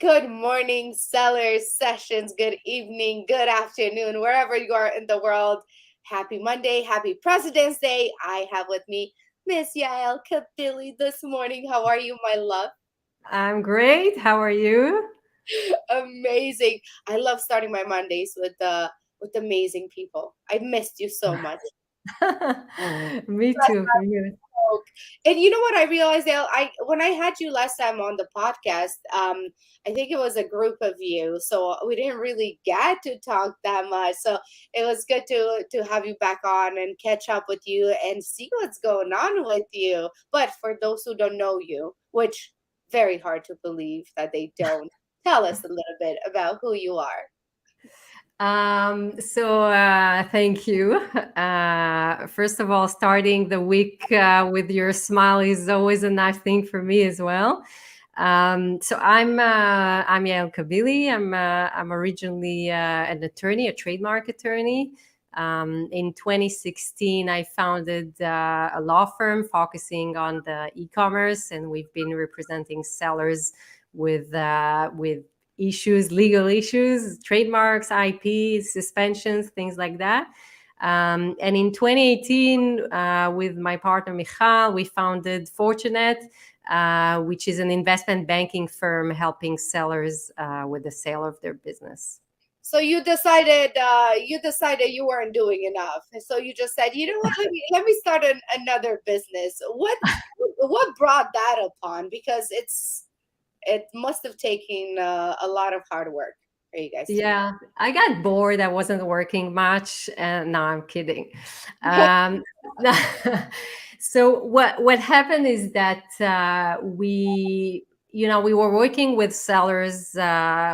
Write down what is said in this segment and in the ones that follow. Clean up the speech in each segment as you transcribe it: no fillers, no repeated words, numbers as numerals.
Good morning, sellers, sessions, good evening, good afternoon, wherever you are in the world. Happy Monday, happy President's Day. I have with me Miss Yael Cabilly this morning. How are you, my love? I'm great. How are you? Amazing. I love starting my Mondays with amazing people. I missed you so much. Me too. Joke. And you know what I realized, El? I when I had you last time on the podcast, I think it was a group of you, so we didn't really get to talk that much. So it was good to have you back on and catch up with you and see what's going on with you. But for those who don't know you, which very hard to believe that they don't, tell us a little bit about who you are. Thank you. First of all, starting the week with your smile is always a nice thing for me as well. I'm Yael Cabilly. I'm originally an attorney, a trademark attorney. In 2016, I founded a law firm focusing on the e-commerce, and we've been representing sellers with issues, legal issues, trademarks, IP, suspensions, things like that. And in 2018, with my partner Michele, we founded Fortunate, which is an investment banking firm helping sellers with the sale of their business. So you decided you weren't doing enough. And so you just said, you know what, let me start another business. What brought that upon? Because it must have taken a lot of hard work for you guys to Yeah, I got bored. I wasn't working much. No, I'm kidding. do. Um, so what happened is that we were working with sellers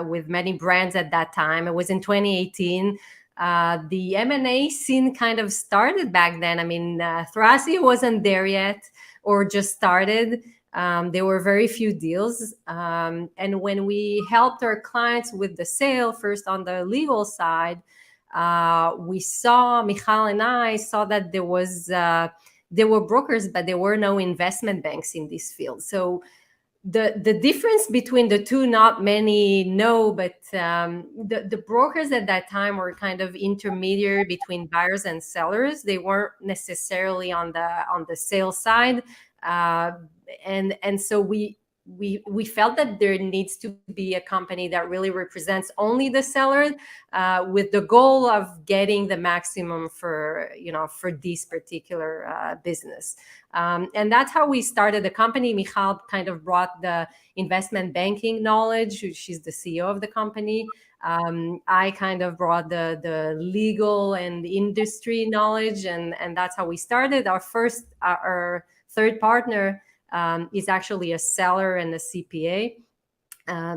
with many brands at that time. It was in 2018. The M&A scene kind of started back then. I mean, Thrasio wasn't there yet or just started. There were very few deals. And when we helped our clients with the sale, first on the legal side, Michal and I saw that there were brokers, but there were no investment banks in this field. So the difference between the two, not many know, but the brokers at that time were kind of intermediary between buyers and sellers. They weren't necessarily on the sales side, uh, and so we felt that there needs to be a company that really represents only the seller, with the goal of getting the maximum for this particular business. And that's how we started the company. Michal kind of brought the investment banking knowledge. She's the CEO of the company. I kind of brought the legal and industry knowledge, and that's how we started. Our third partner is actually a seller and a CPA.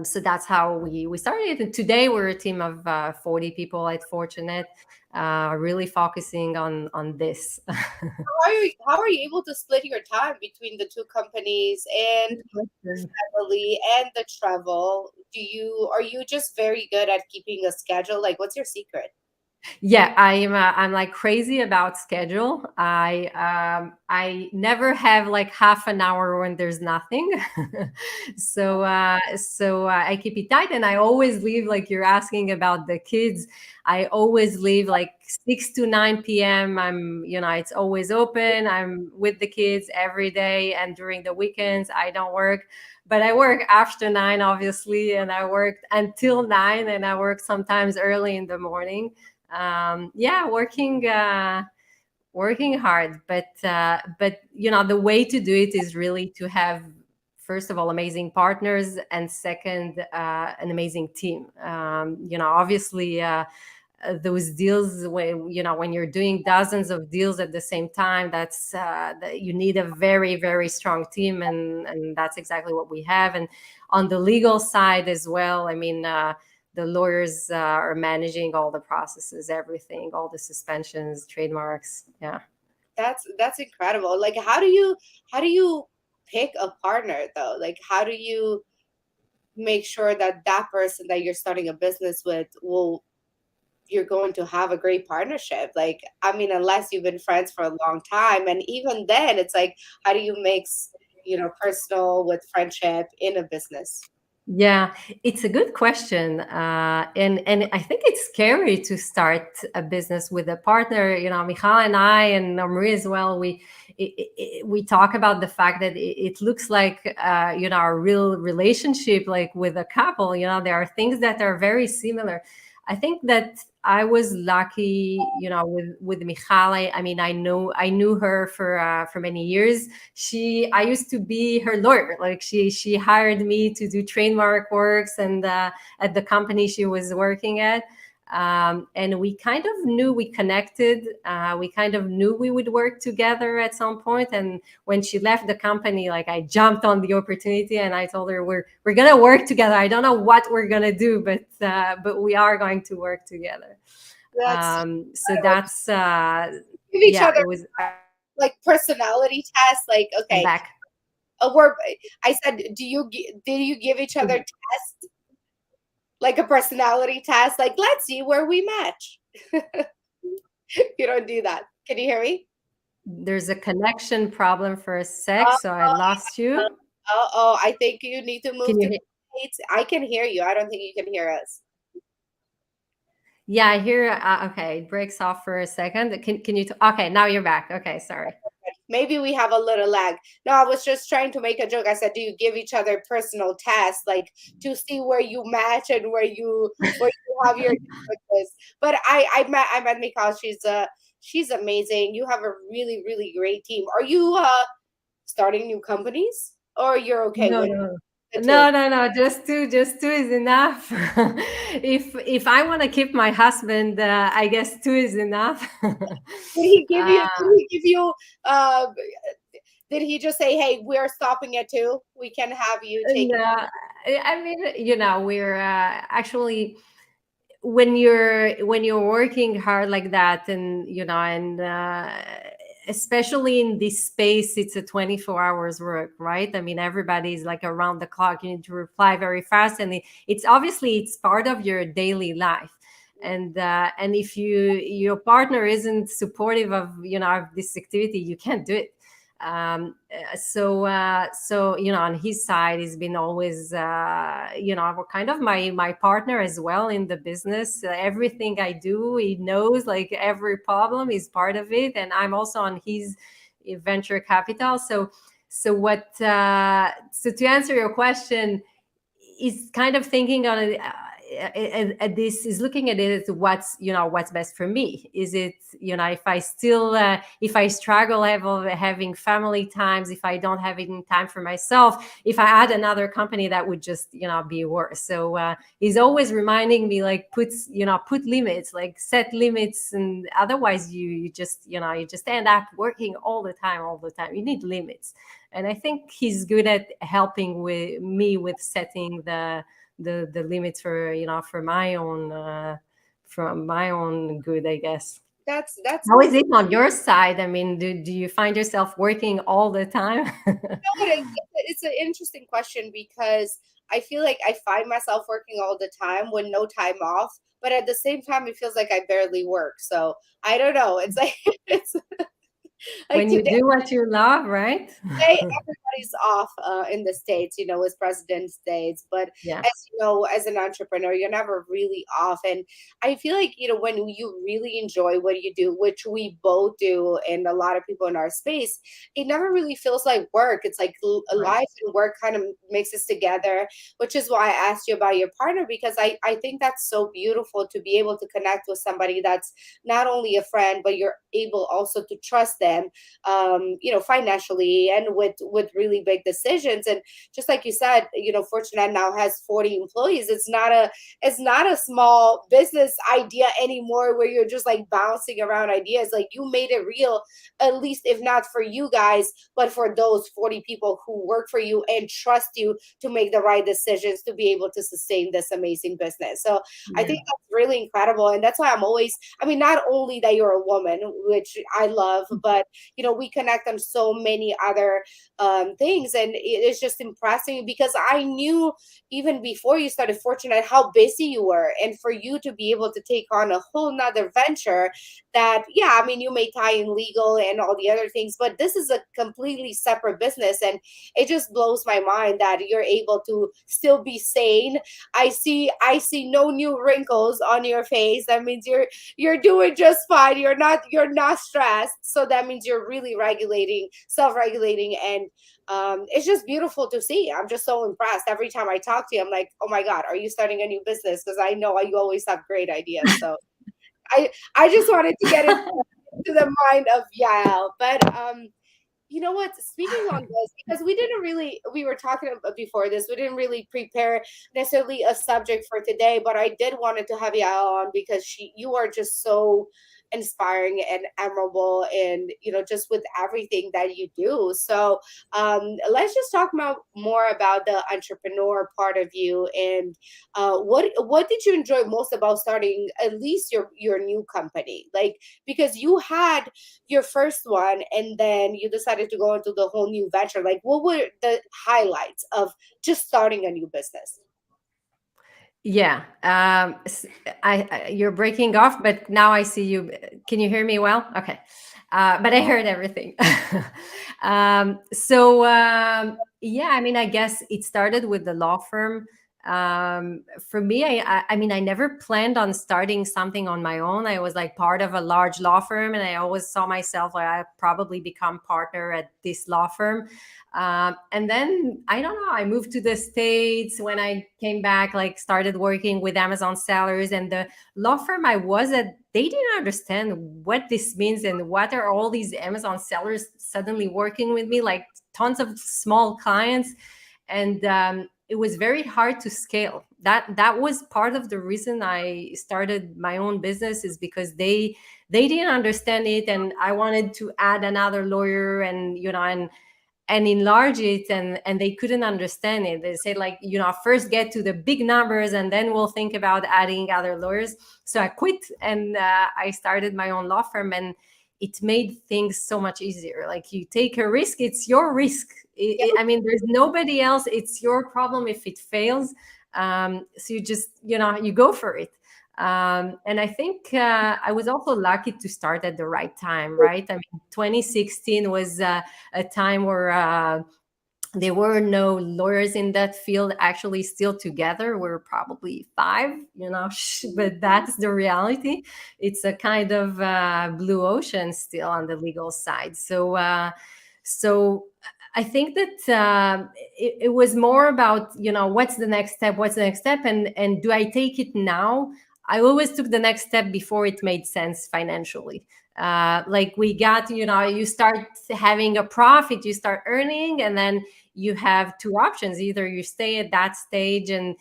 So that's how we started. And today we're a team of 40 people at Fortunate, really focusing on this. How are you able to split your time between the two companies and your family and the travel? Are you just very good at keeping a schedule? Like, what's your secret? Yeah, I'm like crazy about schedule. I never have like half an hour when there's nothing. I keep it tight, and I always leave, like you're asking about the kids. I always leave like 6 to 9 p.m. It's always open. I'm with the kids every day, and during the weekends I don't work. But I work after 9, obviously, and I work until 9, and I work sometimes early in the morning. Yeah, working hard, but the way to do it is really to have, first of all, amazing partners, and second, an amazing team. Obviously, those deals, when you're doing dozens of deals at the same time, you need a very, very strong team, and that's exactly what we have. And on the legal side as well, I mean, the lawyers are managing all the processes, everything, all the suspensions, trademarks. Yeah. That's incredible. Like, how do you pick a partner though? Like, how do you make sure that that person that you're starting a business with will you're going to have a great partnership? Like, I mean, unless you've been friends for a long time, and even then, it's like, how do you mix personal with friendship in a business? Yeah, it's a good question, and I think it's scary to start a business with a partner. You know, Michele and I, and Marie as well. We talk about the fact that it looks like a real relationship, like with a couple. You know, there are things that are very similar. I think that I was lucky, with Michele. I mean, I knew her for many years. I used to be her lawyer. Like she hired me to do trademark works and at the company she was working at. And we kind of knew we connected. We kind of knew we would work together at some point. And when she left the company, like I jumped on the opportunity and I told her we're gonna work together. I don't know what we're gonna do, but we are going to work together. That's So incredible. that's Give each yeah, other it was. like personality tests. Like, I'm okay, back. we're. I said, do you give each other Mhm. tests like a personality test? Like, let's see where we match. You don't do that. Can you hear me? There's a connection problem for a sec, Oh, so I lost oh, you. oh, I think you need to move Can you to hear? the States. I can hear you. I don't think you can hear us. Yeah, I hear. Okay, it breaks off for a second. Can you? Okay, now you're back. Okay, sorry. Maybe we have a little lag. No, I was just trying to make a joke. I said, do you give each other personal tests, like to see where you match and where you have your differences? But I met Mikal. She's amazing. You have a really really great team. Are you starting new companies, or you're okay No, with no, the two? no. Just two is enough. If I want to keep my husband, I guess two is enough. Did he give you? uh, Did he give you? Uh, did he just say, "Hey, we're stopping at two. We can have you take"? no, I mean, we're actually when you're working hard like that, and especially in this space, it's a 24 hours work, right? I mean, everybody's like around the clock. You need to reply very fast, and it's obviously it's part of your daily life. And if your partner isn't supportive of this activity, you can't do it. So on his side, he's been always kind of my partner as well in the business. Everything I do, he knows, like every problem is part of it, and I'm also on his venture capital. So to answer your question, is kind of thinking on it, at this is looking at it as what's best for me. Is it, if I still if I struggle having family times, if I don't have any time for myself, if I add another company, that would just be worse. So he's always reminding me, like, put limits, like set limits, and otherwise you just end up working all the time. You need limits. And I think he's good at helping with me with setting the limits for my own from my own good, I guess. That's How nice. is it on your side? I mean, do you find yourself working all the time? But it's an interesting question because I feel like I find myself working all the time with no time off, but at the same time, it feels like I barely work. So I don't know. It's like it's like When you today. do what you love, right? Today everybody's off in the States, it's President's Days. But Yeah, as you know, as an entrepreneur, you're never really off. And I feel like, when you really enjoy what you do, which we both do, and a lot of people in our space, it never really feels like work. It's like right. life and work kind of mixes together, which is why I asked you about your partner, because I think that's so beautiful to be able to connect with somebody that's not only a friend, but you're able also to trust them, financially and with really big decisions. And just like you said, Fortunate now has 40 employees. It's not a small business idea anymore where you're just like bouncing around ideas. Like, you made it real, at least if not for you guys, but for those 40 people who work for you and trust you to make the right decisions to be able to sustain this amazing business. So I Yeah. think that's really incredible. And that's why I'm always, I mean, not only that you're a woman, which I love, but but we connect on so many other things, and it's just impressing because I knew even before you started Fortunate how busy you were, and for you to be able to take on a whole nother venture that, yeah, I mean, you may tie in legal and all the other things, but this is a completely separate business, and it just blows my mind that you're able to still be sane. I see no new wrinkles on your face. That means you're doing just fine. You're not stressed, so that means you're really self-regulating, and it's just beautiful to see. I'm just so impressed every time I talk to you. I'm like, oh my god, are you starting a new business? Because I know you always have great ideas. So I just wanted to get into the mind of Yael. But you know what? Speaking on this, because we were talking about before this, we didn't really prepare necessarily a subject for today, but I did wanted to have Yael on because you are just so inspiring and admirable, and just with everything that you do. So let's just talk more about the entrepreneur part of you, and what did you enjoy most about starting at least your new company, like, because you had your first one and then you decided to go into the whole new venture. Like, what were the highlights of just starting a new business? Yeah. You're breaking off, but now I see you. Can you hear me well? Okay. But I heard everything. Yeah, I mean, I guess it started with the law firm. For me, I mean, I never planned on starting something on my own. I was like part of a large law firm, and I always saw myself like I probably become partner at this law firm. And then I don't know, I moved to the States. When I came back, like started working with Amazon sellers, and the law firm I was at, they didn't understand what this means and what are all these Amazon sellers suddenly working with me, like tons of small clients. And it was very hard to scale. That was part of the reason I started my own business, is because they didn't understand it, and I wanted to add another lawyer, and and enlarge it, and they couldn't understand it. They said, like, first get to the big numbers and then we'll think about adding other lawyers. So I quit, and I started my own law firm, and it made things so much easier. Like, you take a risk, it's your risk. I mean, there's nobody else. It's your problem if it fails. So you just you go for it. And I think I was also lucky to start at the right time, right? I mean, 2016 was a time where there were no lawyers in that field actually still together. We're probably five, but that's the reality. It's a kind of blue ocean still on the legal side. So I think that it was more about, what's the next step? What's the next step? And do I take it now? I always took the next step before it made sense financially. Like, we got, you start having a profit, you start earning, and then you have two options. Either you stay at that stage and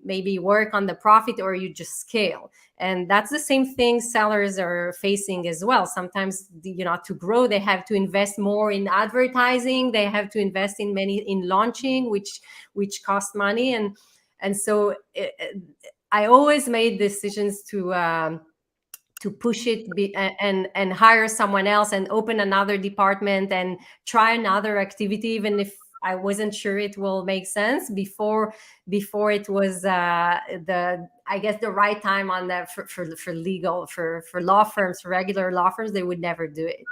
maybe work on the profit, or you just scale. And that's the same thing sellers are facing as well. Sometimes, to grow, they have to invest more in advertising. They have to invest in launching, which costs money. And so I always made decisions to push it and hire someone else and open another department and try another activity, even if I wasn't sure it will make sense before it was I guess the right time on that for legal, for law firms, for regular law firms. They would never do it.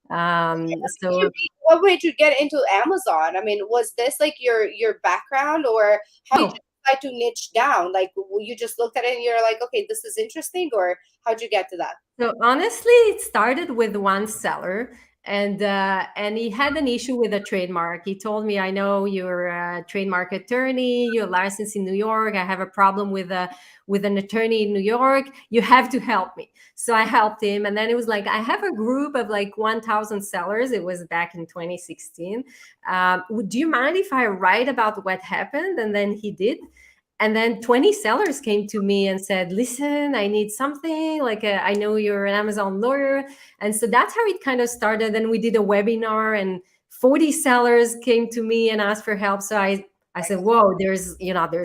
So What made you get into Amazon? I mean, was this like your background, or how did you decide to niche down? Like, you just looked at it and you're like, okay, this is interesting, or how'd you get to that? So honestly, it started with one seller, and he had an issue with a trademark. He told me, "I know you're a trademark attorney. You're licensed in New York. I have a problem with an attorney in New York. You have to help me." So I helped him, and then it was like, I have a group of like 1,000 sellers. It was back in 2016. Do you mind if I write about what happened? And then he did. And then 20 sellers came to me and said, listen, I need something, like, I know you're an Amazon lawyer. And so that's how it kind of started. Then we did a webinar, and 40 sellers came to me and asked for help. So I said, whoa, there's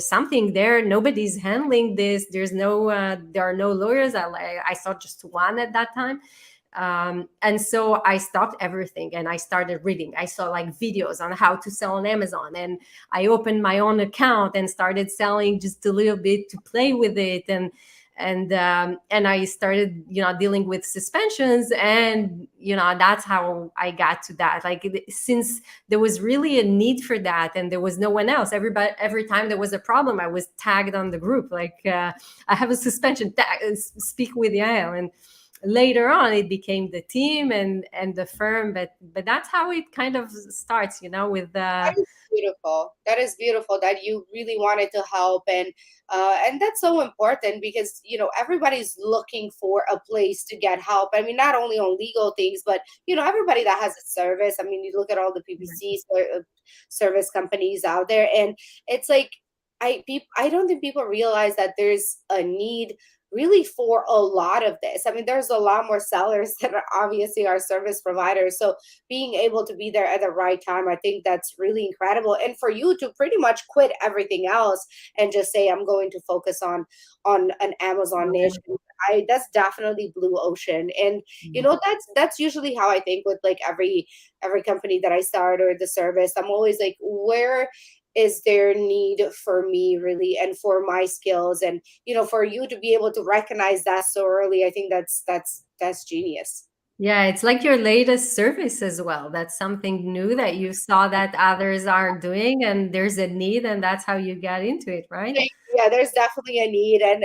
something there. Nobody's handling this. There are no lawyers. I saw just one at that time. And so I stopped everything and I started reading. I saw like videos on how to sell on Amazon, and I opened my own account and started selling just a little bit to play with it. And I started, dealing with suspensions, and that's how I got to that. Like, since there was really a need for that, and there was no one else. Every time there was a problem, I was tagged on the group. Like, I have a suspension. Speak with Yael. And later on, it became the team and the firm. But that's how it kind of starts, with That is beautiful. That is beautiful that you really wanted to help, and that's so important because everybody's looking for a place to get help. I mean, not only on legal things, but everybody that has a service. I mean, you look at all the PPC service companies out there, and it's like I don't think people realize that there's a need really for a lot of this. I mean, there's a lot more sellers that are obviously our service providers. So being able to be there at the right time, I think that's really incredible. And for you to pretty much quit everything else and just say, I'm going to focus on an Amazon niche. That's definitely blue ocean. And that's usually how I think with like every company that I start or the service. I'm always like, where is there need for me really and for my skills, and for you to be able to recognize that so early, I think that's genius. Yeah, it's like your latest service as well. That's something new that you saw that others are doing, and there's a need, and that's how you got into it, right? Yeah, there's definitely a need. And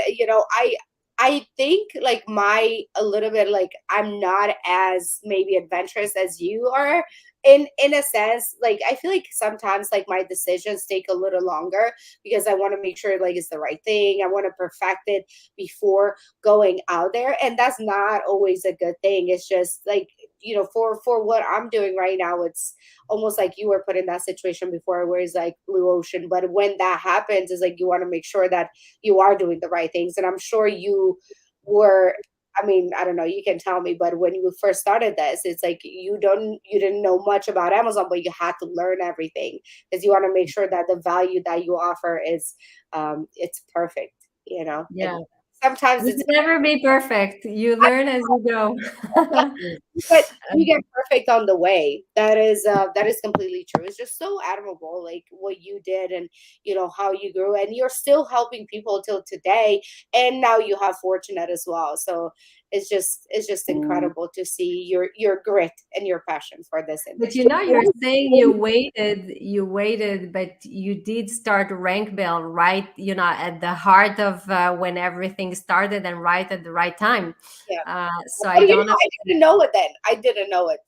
I think like a little bit like I'm not as maybe adventurous as you are, in a sense. Like I feel like sometimes like my decisions take a little longer because I want to make sure like it's the right thing. I want to perfect it before going out there, and that's not always a good thing. It's just like for what I'm doing right now, it's almost like you were put in that situation before where it's like blue ocean. But when that happens, it's like you want to make sure that you are doing the right things. And I'm sure you were, I mean, I don't know, you can tell me, but when you first started this, it's like you didn't know much about Amazon, but you had to learn everything because you want to make sure that the value that you offer is it's perfect, Yeah. And sometimes You it's can never be perfect. You learn as you go. but you get perfect on the way. That is completely true. It's just so admirable, like what you did, and how you grew, and you're still helping people till today. And now you have Fortunate as well. So it's just incredible to see your grit and your passion for this But industry. you're saying you waited, but you did start Rank Bell right, at the heart of when everything started, and right at the right time. Yeah. So I don't know. I didn't know it then. I didn't know it.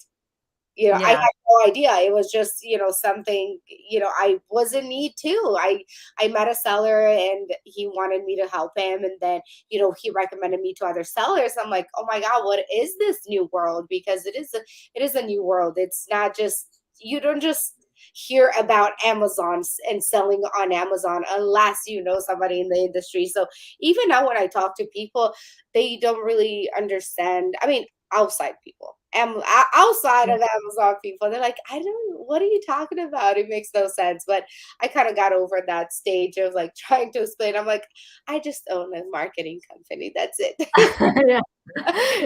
I Yeah. had no idea. It was just, something, I was in need too. I met a seller and he wanted me to help him. And then, he recommended me to other sellers. I'm like, oh my God, what is this new world? Because it is a new world. It's not just, you don't just hear about Amazon and selling on Amazon unless you know somebody in the industry. So even now when I talk to people, they don't really understand. I mean, outside people, outside of Amazon people, they're like, I don't, what are you talking about? It makes no sense. But I kind of got over that stage of like trying to explain. I'm like, I just own a marketing company. That's it. Yeah.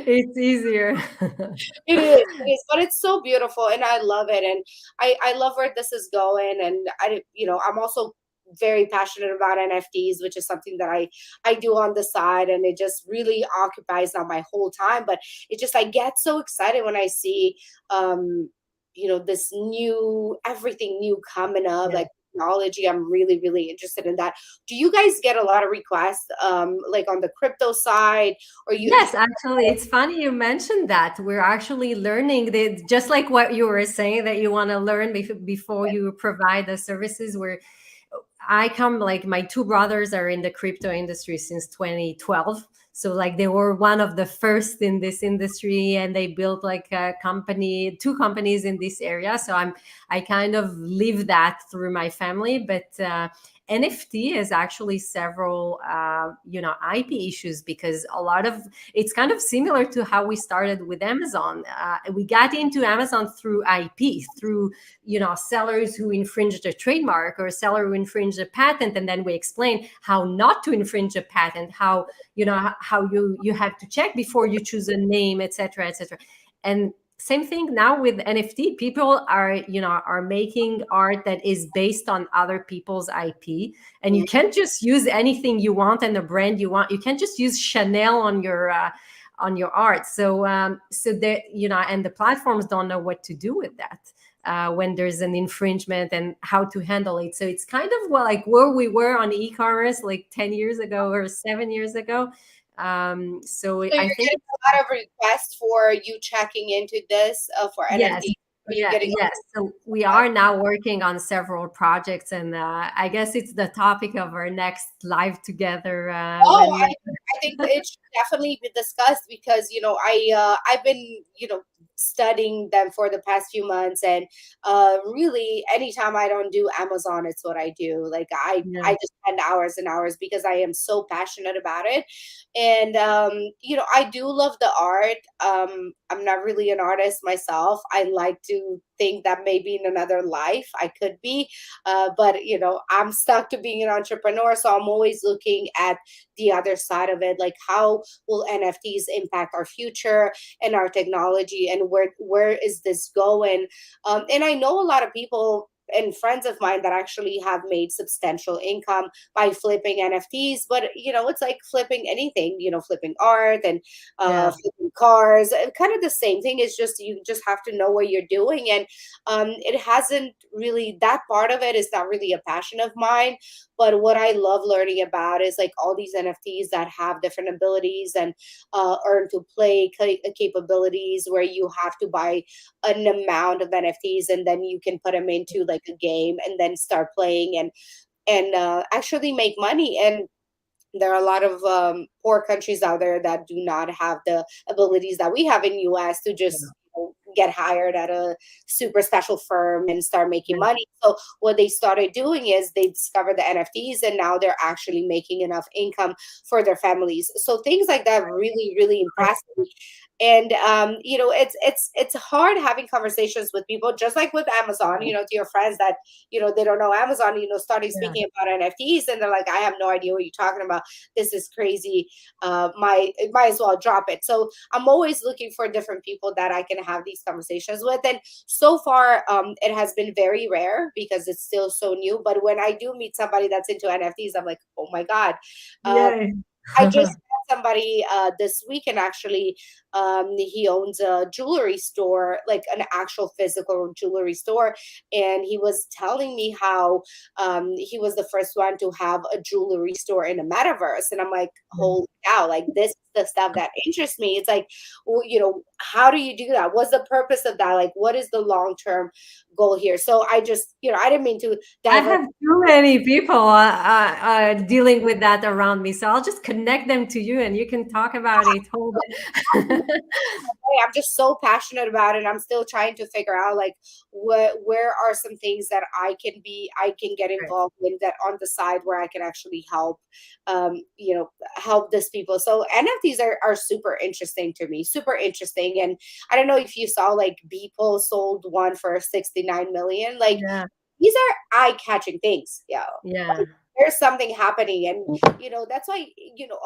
It's easier. But it's so beautiful and I love it. And I love where this is going. And I'm also very passionate about NFTs, which is something that I do on the side, and it just really occupies now my whole time. But it just, I get so excited when I see this new, everything new coming up, Yeah. like technology. I'm really, really interested in that. Do you guys get a lot of requests like on the crypto side, or Yes, actually, it's funny you mentioned that. We're actually learning that, just like what you were saying, that you want to learn before you provide the services. Where I come, like, my two brothers are in the crypto industry since 2012. So like they were one of the first in this industry, and they built like two companies in this area. So I kind of live that through my family. But NFT is actually several, IP issues, because a lot of it's kind of similar to how we started with Amazon. We got into Amazon through IP, through sellers who infringed a trademark or a seller who infringed a patent, and then we explain how not to infringe a patent, how you have to check before you choose a name, etc., etc. And same thing now with NFT. People are making art that is based on other people's IP, and you can't just use anything you want and the brand you want. You can't just use Chanel on your art. So that and the platforms don't know what to do with that when there's an infringement and how to handle it. So it's kind of like where we were on e-commerce like 10 years ago or 7 years ago. So So I you're think getting a lot of requests for you checking into this for yes. NFT. Are you Yeah, getting? yes. So we are now working on several projects, and I guess it's the topic of our next live together. Oh, When I think it should definitely be discussed because I've been studying them for the past few months, and really anytime I don't do Amazon, it's what I do. Like yeah, I just spend hours and hours because I am so passionate about it, and I do love the art. I'm not really an artist myself. I like to think that maybe in another life I could be, but I'm stuck to being an entrepreneur, so I'm always looking at the other side of it, like how will NFTs impact our future and our technology, and where is this going? And I know a lot of people and friends of mine that actually have made substantial income by flipping NFTs, but it's like flipping anything, flipping art and yeah, flipping cars, kind of the same thing. Is just you just have to know what you're doing, and it hasn't really, that part of it is not really a passion of mine. But what I love learning about is like all these NFTs that have different abilities and earn to play capabilities, where you have to buy an amount of NFTs and then you can put them into like a game and then start playing and actually make money. And there are a lot of poor countries out there that do not have the abilities that we have in US to just get hired at a super special firm and start making yeah, money. So what they started doing is they discovered the NFTs, and now they're actually making enough income for their families. So things like that really, really impress me. And it's hard having conversations with people, just like with Amazon, to your friends that they don't know Amazon, starting yeah, speaking about NFTs, and they're like, I have no idea what you're talking about. This is crazy. Might as well drop it. So I'm always looking for different people that I can have these conversations with. And so far, it has been very rare because it's still so new. But when I do meet somebody that's into NFTs, I'm like, oh my God. Uh, yeah. I just met somebody this weekend actually. He owns a jewelry store, like an actual physical jewelry store, and he was telling me how he was the first one to have a jewelry store in a metaverse. And I'm like, holy cow, like this is the stuff that interests me. It's like, well, how do you do that? What's the purpose of that? Like, what is the long term goal here? So I just, I didn't mean to I divert. have too many people dealing with that around me, so I'll just connect them to you, and you can talk about it. Hold it. I'm just so passionate about it. I'm still trying to figure out like where are some things that I can get Right. involved in that on the side where I can actually help help these people. So NFTs are super interesting to me, super interesting. And I don't know if you saw like Beeple sold one for 69 million. Like Yeah, these are eye-catching things. Yeah. yeah, There's something happening, and that's why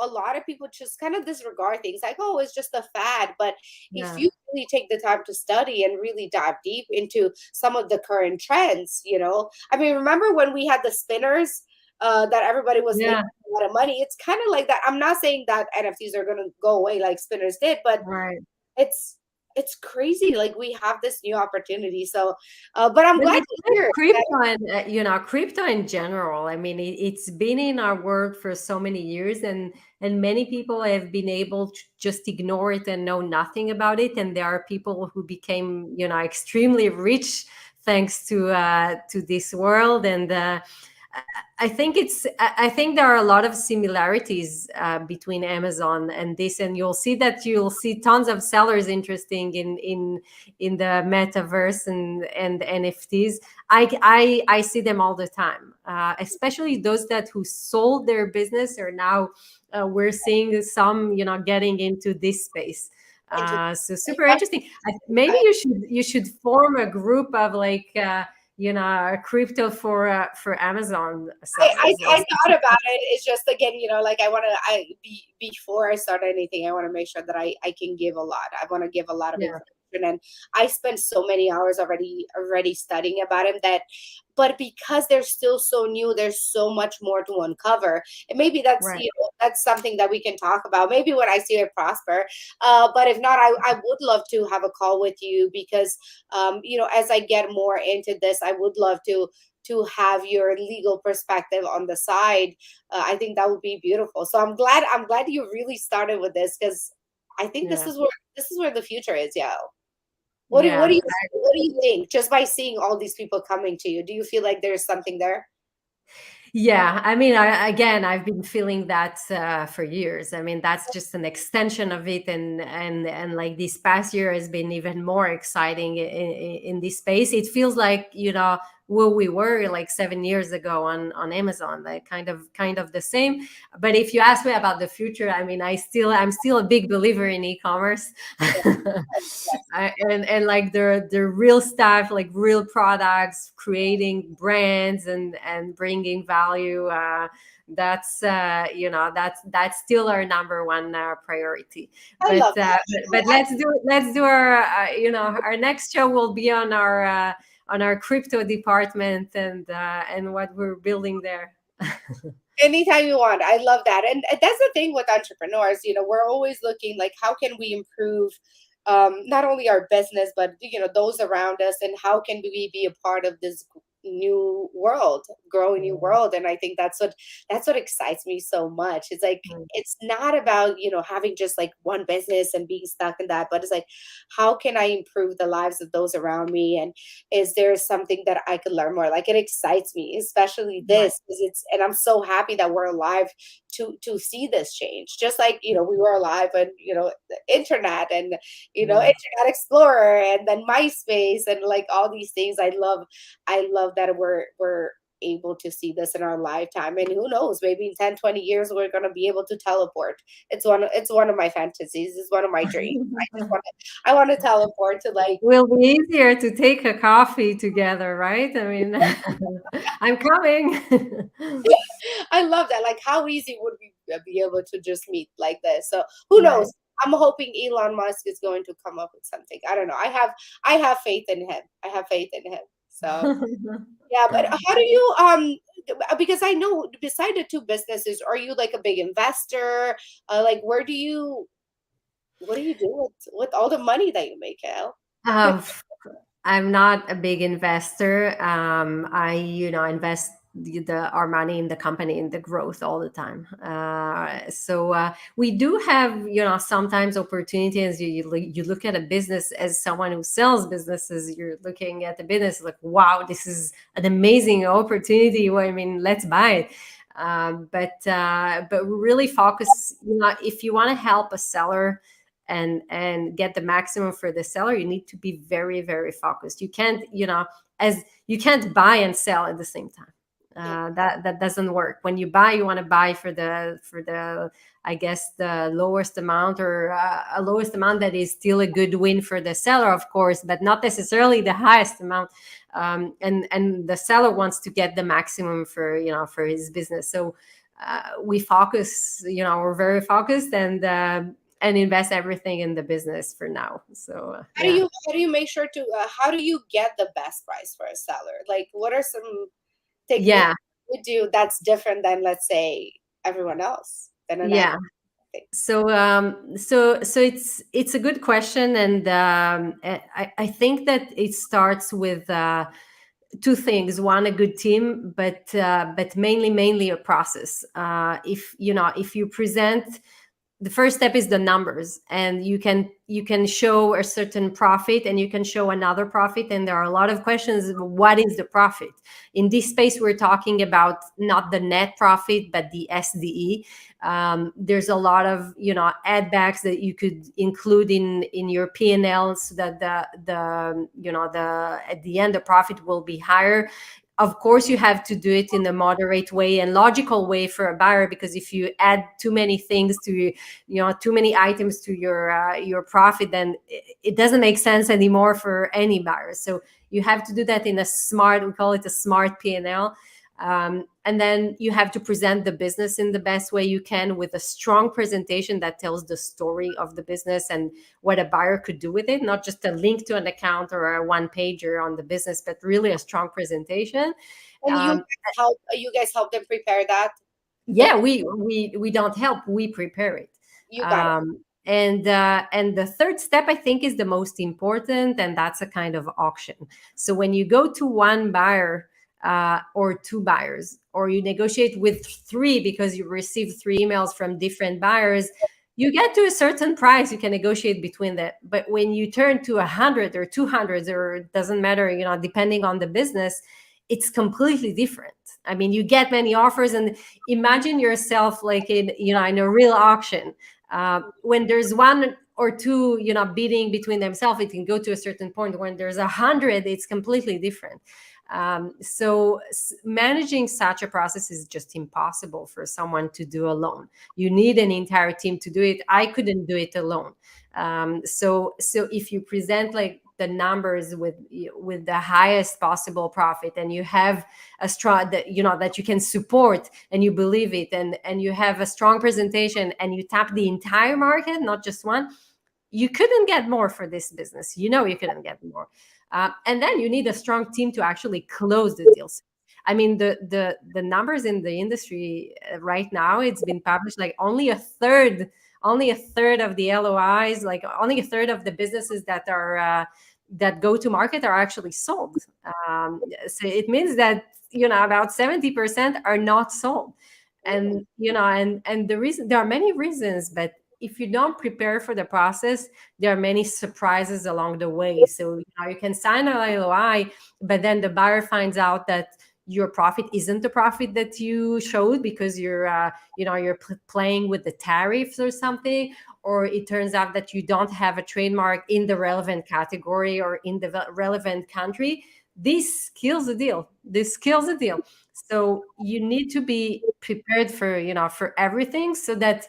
a lot of people just kind of disregard things like, oh, it's just a fad. But if yeah, you really take the time to study and really dive deep into some of the current trends, I mean, remember when we had the spinners that everybody was making yeah. a lot of money? It's kind of like that. I'm not saying that NFTs are going to go away like spinners did, but Right. it's it's crazy, like we have this new opportunity. So but I'm But glad it's to like hear that. crypto and crypto in general. I mean, it's been in our world for so many years, and many people have been able to just ignore it and know nothing about it. And there are people who became extremely rich thanks to this world. And I think there are a lot of similarities between Amazon and this, and you'll see tons of sellers interesting in the metaverse and NFTs. I see them all the time, especially those that who sold their business are now we're seeing some getting into this space. So super interesting. Maybe you should form a group of like. Crypto for Amazon sellers. I thought about it. It's just again, like before I start anything, I want to make sure that I can give a lot. I want to give a lot of information, and I spent so many hours already studying about it but because they're still so new, there's so much more to uncover, and maybe that's Right. that's something that we can talk about maybe when I see it prosper. But if not, I would love to have a call with you because as I get more into this, I would love to have your legal perspective on the side. I think that would be beautiful. So I'm glad you really started with this because I think this is where the future is. Yeah. What do you think? Just by seeing all these people coming to you, do you feel like there's something there? Yeah, I mean, I've been feeling that for years. I mean, that's just an extension of it, and like this past year has been even more exciting in this space. It feels like where we were like 7 years ago on Amazon, like kind of the same. But if you ask me about the future, I mean, I'm still a big believer in e-commerce, and like the real stuff, like real products, creating brands and bringing value. That's still our number one priority. I But love that. but let's do our our next show will be on our crypto department and what we're building there. Anytime you want. I love that. And that's the thing with entrepreneurs, we're always looking like how can we improve not only our business, but those around us, and how can we be a part of this new world, growing new world. And I think that's what excites me so much. It's like it's not about having just like one business and being stuck in that, but it's like how can I improve the lives of those around me, and is there something that I could learn more? Like it excites me, especially this, because and I'm so happy that we're alive to see this change. Just like we were alive and the internet and Internet Explorer and then MySpace and like all these things. I love that we're able to see this in our lifetime, and who knows, maybe in 10, 20 years we're going to be able to teleport. It's one of my fantasies. It's one of my dreams. I want to teleport to like Will be easier to take a coffee together, right? I mean, I'm coming. I love that. Like how easy would we be able to just meet like this? So who Right. knows? I'm hoping Elon Musk is going to come up with something. I don't know. I have faith in him. I have faith in him. So yeah, but how do you because I know beside the two businesses, are you like a big investor? Like what do you do with all the money that you make, Al? Um, I'm not a big investor. I, invest our money in the company in the growth all the time. So we do have, sometimes opportunities. You look at a business as someone who sells businesses. You're looking at the business like, wow, this is an amazing opportunity. Well, I mean, let's buy it. But really focus. If you want to help a seller and get the maximum for the seller, you need to be very, very focused. You can't as you can't buy and sell at the same time. That doesn't work. When you buy, you want to buy for the I guess the lowest amount, or a lowest amount that is still a good win for the seller, of course, but not necessarily the highest amount. And the seller wants to get the maximum for his business. So we focus. We're very focused and invest everything in the business for now. So How do you make sure to how do you get the best price for a seller? Like what are some techniques you do that's different than, let's say, everyone else than an yeah. thing? So it's a good question, and I think that it starts with two things. One, a good team, but mainly a process. If you present the first step is the numbers, and you can show a certain profit and you can show another profit, and there are a lot of questions. What is the profit? In this space, we're talking about not the net profit but the SDE. There's a lot of add backs that you could include in your P&L, so that the at the end the profit will be higher. Of course, you have to do it in a moderate way and logical way for a buyer, because if you add too many things to too many items to your profit, then it doesn't make sense anymore for any buyer. So you have to do that in a smart, we call it a smart P&L. And then you have to present the business in the best way you can, with a strong presentation that tells the story of the business and what a buyer could do with it, not just a link to an account or a one pager on the business, but really a strong presentation. And you guys help them prepare that? Yeah, we don't help, we prepare it. You got it. And the third step, I think, is the most important, and that's a kind of auction. So when you go to one buyer or two buyers, or you negotiate with three because you receive three emails from different buyers, you get to a certain price, you can negotiate between that. But when you turn to 100 or 200, or it doesn't matter, depending on the business, it's completely different. I mean, you get many offers, and imagine yourself like in a real auction. When there's one or two, bidding between themselves, it can go to a certain point. When there's 100, it's completely different. So managing such a process is just impossible for someone to do alone. You need an entire team to do it. I couldn't do it alone. So if you present like the numbers with the highest possible profit, and you have a strong that you can support and you believe it, and you have a strong presentation, and you tap the entire market, not just one, you couldn't get more for this business. You couldn't get more. And then you need a strong team to actually close the deals. I mean, the numbers in the industry right now, it's been published, like only a third of the LOIs, like only a third of the businesses that are that go to market are actually sold. So it means that about 70% are not sold. And and the reason, there are many reasons, but if you don't prepare for the process, there are many surprises along the way. So you can sign an LOI, but then the buyer finds out that your profit isn't the profit that you showed, because you're playing with the tariffs or something, or it turns out that you don't have a trademark in the relevant category or in the relevant country. This kills the deal. So you need to be prepared for everything, so that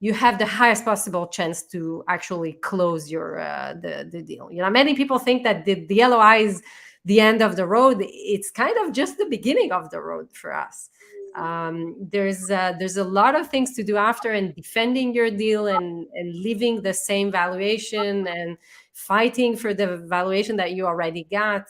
you have the highest possible chance to actually close your the deal. Many people think that the LOI is the end of the road. It's kind of just the beginning of the road for us. There's a lot of things to do after, and defending your deal, and leaving the same valuation, and fighting for the valuation that you already got.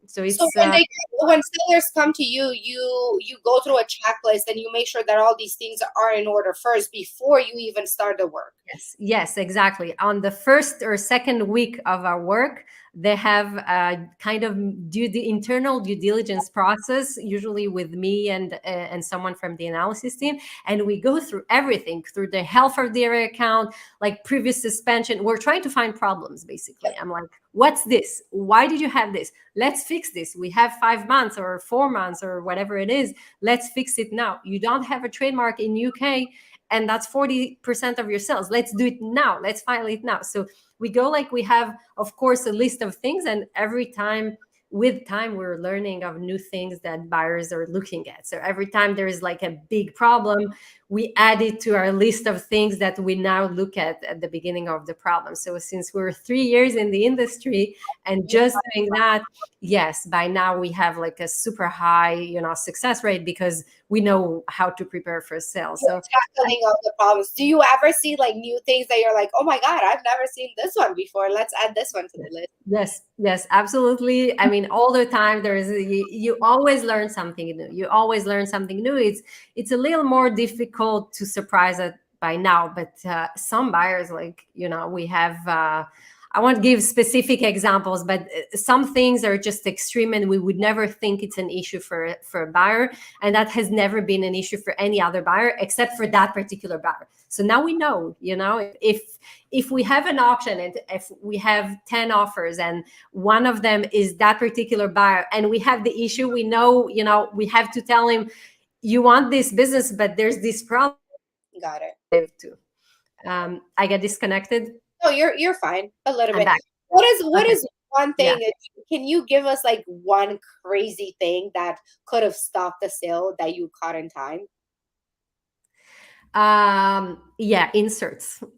So it's So when sellers come to you, you go through a checklist, and you make sure that all these things are in order first before you even start the work. Yes, exactly. On the first or second week of our work, they have a kind of the internal due diligence process, usually with me and someone from the analysis team, and we go through everything, through the health of their account, like previous suspension. We're trying to find problems, basically. I'm like, what's this? Why did you have this? Let's fix this. We have 5 months or 4 months or whatever it is. Let's fix it now. You don't have a trademark in UK, and that's 40% of your sales. Let's do it now. Let's file it now. So we go, like, we have, of course, a list of things, and every time, with time, we're learning of new things that buyers are looking at. So every time there is like a big problem, we add it to our list of things that we now look at the beginning of the problem. So since we're 3 years in the industry and just doing that, yes, by now we have like a super high, success rate, because we know how to prepare for sales. So tackling all the problems. Do you ever see like new things that you're like, oh my God, I've never seen this one before. Let's add this one to the list. Yes, absolutely. I mean, all the time you always learn something new. It's a little more difficult to surprise it by now, but some buyers, like, we have I won't give specific examples, but some things are just extreme, and we would never think it's an issue for a buyer, and that has never been an issue for any other buyer except for that particular buyer. So now we know, if we have an auction and if we have 10 offers and one of them is that particular buyer and we have the issue, we know, we have to tell him, you want this business, but there's this problem. Got it. I get disconnected. No, you're fine. A little I'm bit. back. What is Okay. one thing? Can you give us like one crazy thing that could have stopped the sale that you caught in time? Yeah, inserts. So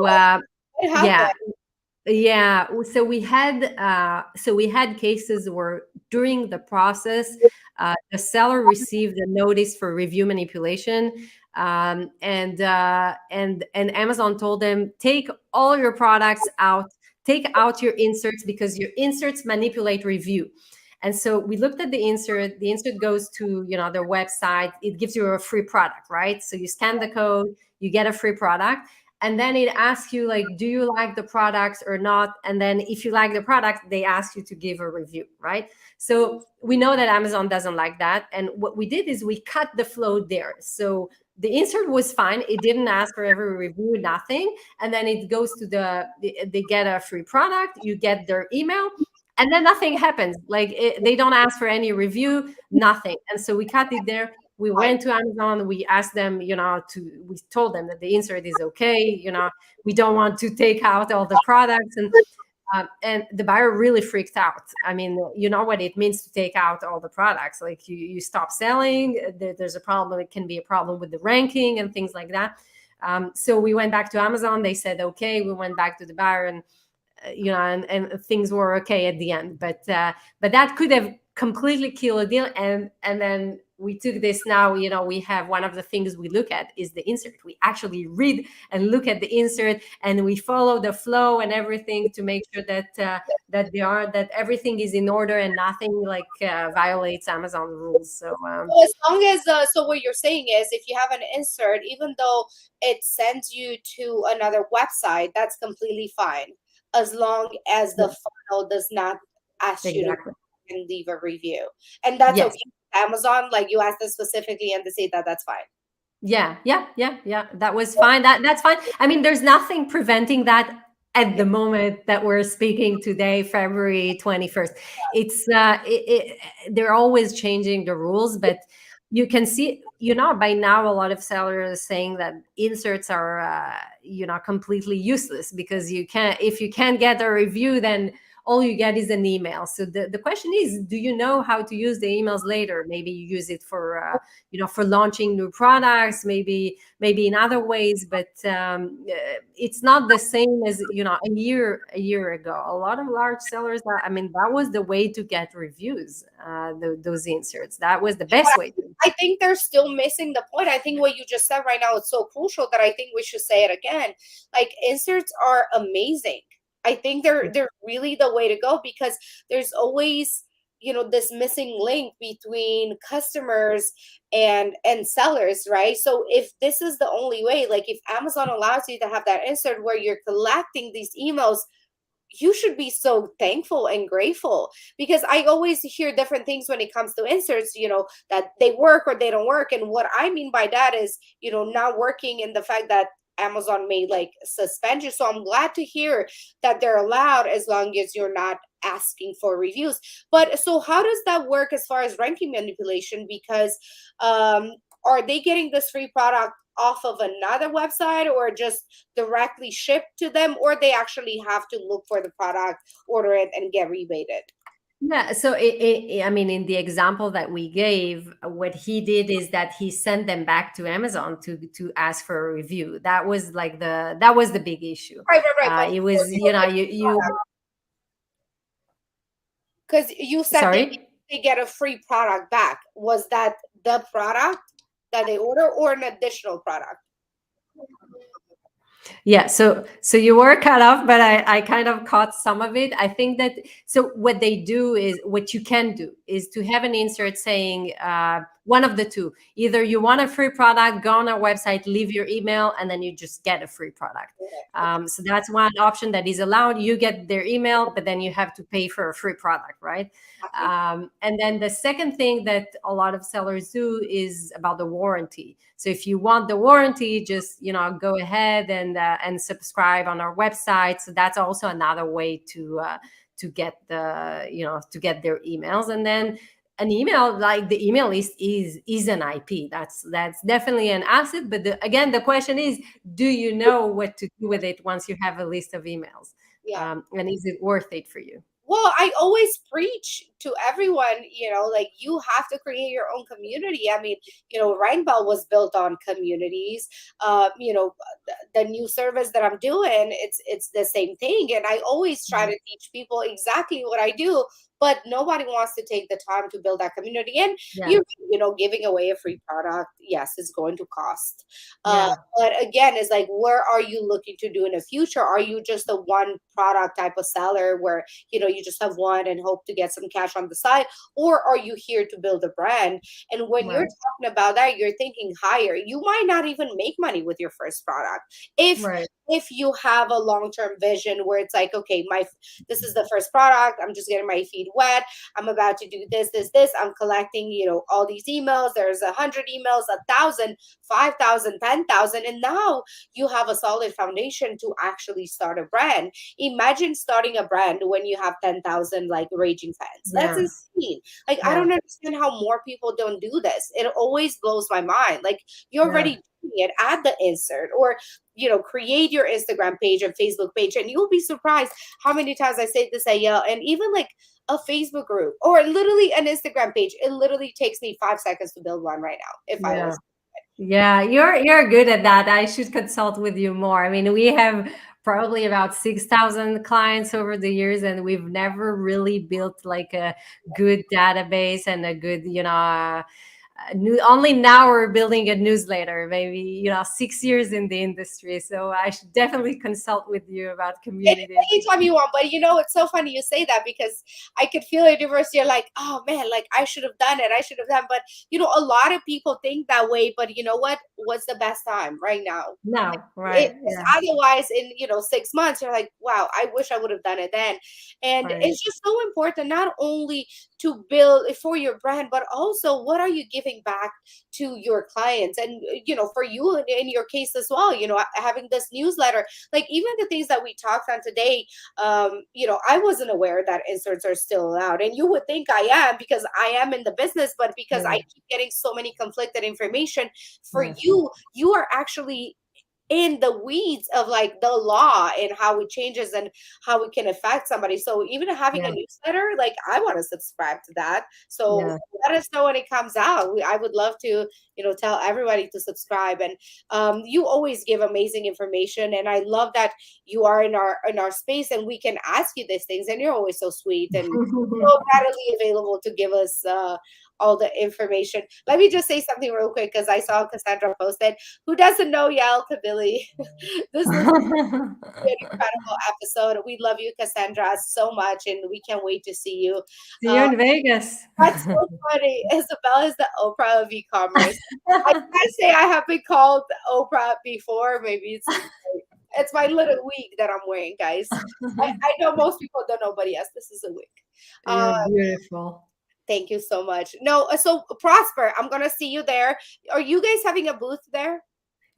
What happened? yeah. So we had cases where during the process, the seller received a notice for review manipulation, and Amazon told them, take all your products out, take out your inserts because your inserts manipulate review. And so we looked at the insert. The insert goes to their website. It gives you a free product, right? So you scan the code, you get a free product, and then it asks you like, do you like the products or not? And then if you like the product, they ask you to give a review, right? So we know that Amazon doesn't like that. And what we did is we cut the flow there. So the insert was fine. It didn't ask for every review, nothing. And then it goes to they get a free product, you get their email, and then nothing happens. Like they don't ask for any review, nothing. And so we cut it there. We went to Amazon. We asked them, we told them that the insert is okay. We don't want to take out all the products. And the buyer really freaked out. I mean, you know what it means to take out all the products. Like you stop selling. There's a problem. It can be a problem with the ranking and things like that. So we went back to Amazon. They said, okay. We went back to the buyer and things were okay at the end, but that could have completely killed a deal. And then we took this. Now we have, one of the things we look at is the insert. We actually read and look at the insert, and we follow the flow and everything to make sure that everything is in order and nothing violates Amazon rules. So as long as so what you're saying is, if you have an insert, even though it sends you to another website, that's completely fine, as long as the funnel does not ask you to and leave a review. And that's okay. Amazon, like you asked them specifically and they say that's fine. Yeah. That was fine. That's fine. I mean, there's nothing preventing that at the moment that we're speaking today, February 21st. It's they're always changing the rules, but you can see, by now a lot of sellers are saying that inserts are completely useless, because if you can't get a review, then all you get is an email. So the question is, do you know how to use the emails later? Maybe you use it for for launching new products, maybe in other ways, but it's not the same as a year ago. A lot of large sellers, that was the way to get reviews. Those inserts, that was the best way. I think they're still missing the point. I think what you just said right now is so crucial that I think we should say it again. Like, inserts are amazing. I think they're really the way to go, because there's always, this missing link between customers and sellers, right? So if this is the only way, like if Amazon allows you to have that insert where you're collecting these emails, you should be so thankful and grateful, because I always hear different things when it comes to inserts, that they work or they don't work. And what I mean by that is, not working in the fact that Amazon may suspend you. So I'm glad to hear that they're allowed, as long as you're not asking for reviews. But so how does that work as far as ranking manipulation? Because are they getting this free product off of another website, or just directly shipped to them, or they actually have to look for the product, order it, and get rebated? Yeah. So in the example that we gave, what he did is that he sent them back to Amazon to ask for a review. That was the big issue. Right. It was, you because you said sorry, they get a free product back. Was that the product that they order, or an additional product? Yeah, so you were cut off, but I kind of caught some of it. I think that, so what they do is, what you can do is to have an insert saying, one of the two. Either you want a free product, go on our website, leave your email, and then you just get a free product. Okay. So that's one option that is allowed. You get their email, but then you have to pay for a free product, right? Okay. And then the second thing that a lot of sellers do is about the warranty. So if you want the warranty, just go ahead and subscribe on our website. So that's also another way to get to get their emails. And then an email, like the email list, is an IP. That's definitely an asset. But again, the question is, do you know what to do with it once you have a list of emails? Yeah. And is it worth it for you? Well, I always preach to everyone, like you have to create your own community. I mean, Rainbow was built on communities. The new service that I'm doing, it's the same thing. And I always try to teach people exactly what I do, but nobody wants to take the time to build that community. And Yeah. giving away a free product, yes, it's going to cost. Yeah. But again, it's like, where are you looking to do in the future? Are you just a one product type of seller where you just have one and hope to get some cash on the side, or are you here to build a brand? And when you're Right. talking about that, you're thinking higher. You might not even make money with your first product Right. if you have a long-term vision where it's like, okay, this is the first product, I'm just getting my feet wet, I'm about to do this, I'm collecting all these emails, there's 100 emails, 1,000, 5,000, 10,000, and now you have a solid foundation to actually start a brand. Imagine starting a brand when you have 10,000 like raging fans. That's Yeah. insane. Like, I Yeah. don't understand how more people don't do this. It always blows my mind. Like, you're Yeah. already doing it, add the insert, or create your Instagram page and Facebook page, and you'll be surprised how many times I say this, Yael, and even like a Facebook group or literally an Instagram page. It literally takes me 5 seconds to build one right now if I Yeah. was. Yeah, you're good at that. I should consult with you more. I mean, we have probably about 6,000 clients over the years, and we've never really built like a good database and a good, only now we're building a newsletter, maybe, 6 years in the industry. So I should definitely consult with you about communities. Anytime you want, but it's so funny you say that because I could feel it first. You're like, oh man, like I should have done it. I should have done, but a lot of people think that way. But you know what? What's the best time right now? No, right. Yeah, Otherwise, in 6 months, you're like, wow, I wish I would have done it then. And right. it's just so important not only to build for your brand, but also what are you giving back to your clients, and for you in your case as well. Having this newsletter, like even the things that we talked on today, I wasn't aware that inserts are still allowed, and you would think I am because I am in the business, but because I Yeah, keep getting so many conflicted information for yeah, you are actually in the weeds of like the law and how it changes and how it can affect somebody. So even having a yeah, newsletter, like I want to subscribe to that. So yeah. let us know when it comes out. I would love to, tell everybody to subscribe. And you always give amazing information, and I love that you are in our space and we can ask you these things. And you're always so sweet and so readily available to give us all the information. Let me just say something real quick because I saw Cassandra posted. Who doesn't know Yael Cabilly? This was an incredible episode. We love you, Cassandra, so much, and we can't wait to see you. See you Uh, in Vegas. that's so funny. Izabela is the Oprah of e-commerce. I can't say I have been called Oprah before. Maybe it's my little wig that I'm wearing, guys. I know most people don't know, but yes, this is a wig. Uh, You're beautiful. Thank you so much. No, so Prosper, I'm gonna see you there. Are you guys having a booth there?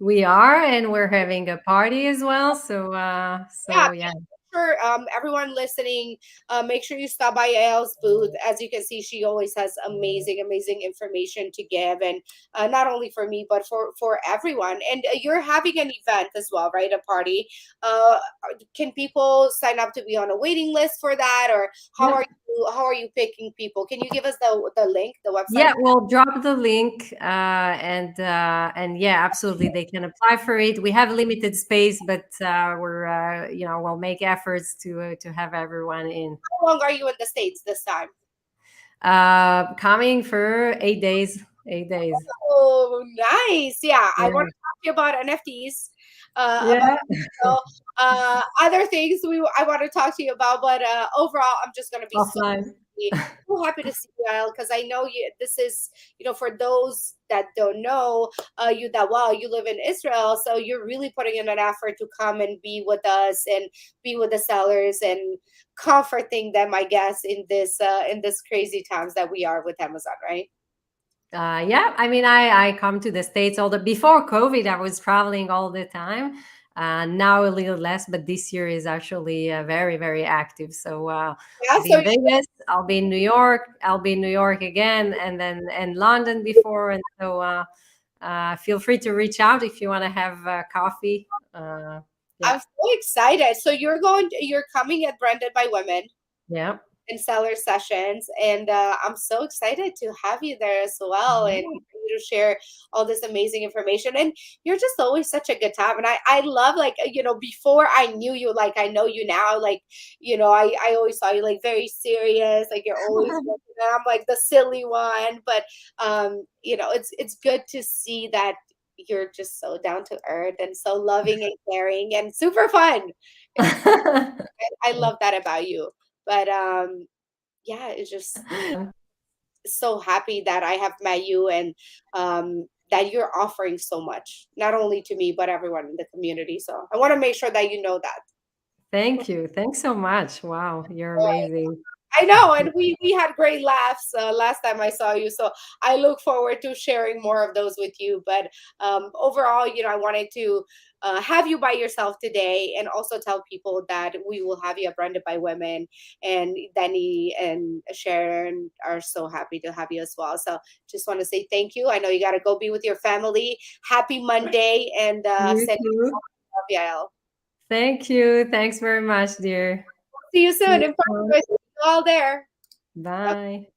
We are, and we're having a party as well. So, Yeah, yeah. sure. Everyone listening, make sure you stop by Yael's booth. As you can see, she always has amazing information to give, and not only for me, but for everyone. And you're having an event as well, right? A party. Can people sign up to be on a waiting list for that, or how Yep. are you picking people? Can you give us the link, the website? Yeah, we'll drop the link, and yeah, absolutely, they can apply for it. We have limited space, but we'll make efforts to have everyone in. How long are you in the States this time? Coming for 8 days. 8 days. Oh, nice. Yeah, I Yeah. want to talk to you about NFTs. Yeah. about so other things I want to talk to you about, but overall, I'm just gonna be Offline. so happy to see you, Yael, because I know you. This is, for those that don't know you that well, you live in Israel, so you're really putting in an effort to come and be with us and be with the sellers and comforting them, I guess, in this crazy times that we are with Amazon, right? Yeah, I mean, I come to the States all the before COVID, I was traveling all the time. Now a little less, but this year is actually very, very active. So Yeah. I'll be So in Vegas, I'll be in New York, I'll be in New York again, and then and London before. And so feel free to reach out if you want to have coffee. Yeah, I'm so excited. So you're coming at Branded by Women yeah. in seller sessions, and I'm so excited to have you there as well, and Yeah. for you to share all this amazing information. And you're just always such a good time, and I love, like, before I knew you, like I know you now, like, I always saw you like very serious, like you're always working, and I'm like the silly one, but it's good to see that you're just so down to earth and so loving and caring and super fun. It's I love that about you. But yeah, it's just so happy that I have met you, and that you're offering so much, not only to me but everyone in the community. So I want to make sure that you know that. Thank you. Thanks so much. Wow, you're amazing. I know, and we had great laughs last time I saw you. So I look forward to sharing more of those with you. But overall, I wanted to have you by yourself today, and also tell people that we will have you at Branded by Women, and Danny and Sharon are so happy to have you as well. So just want to say thank you. I know you got to go be with your family. Happy Monday, and You send you too. love, Yael. Thank you. Thanks very much, dear. See you See soon you in soon. person. See you all there. Bye. Bye.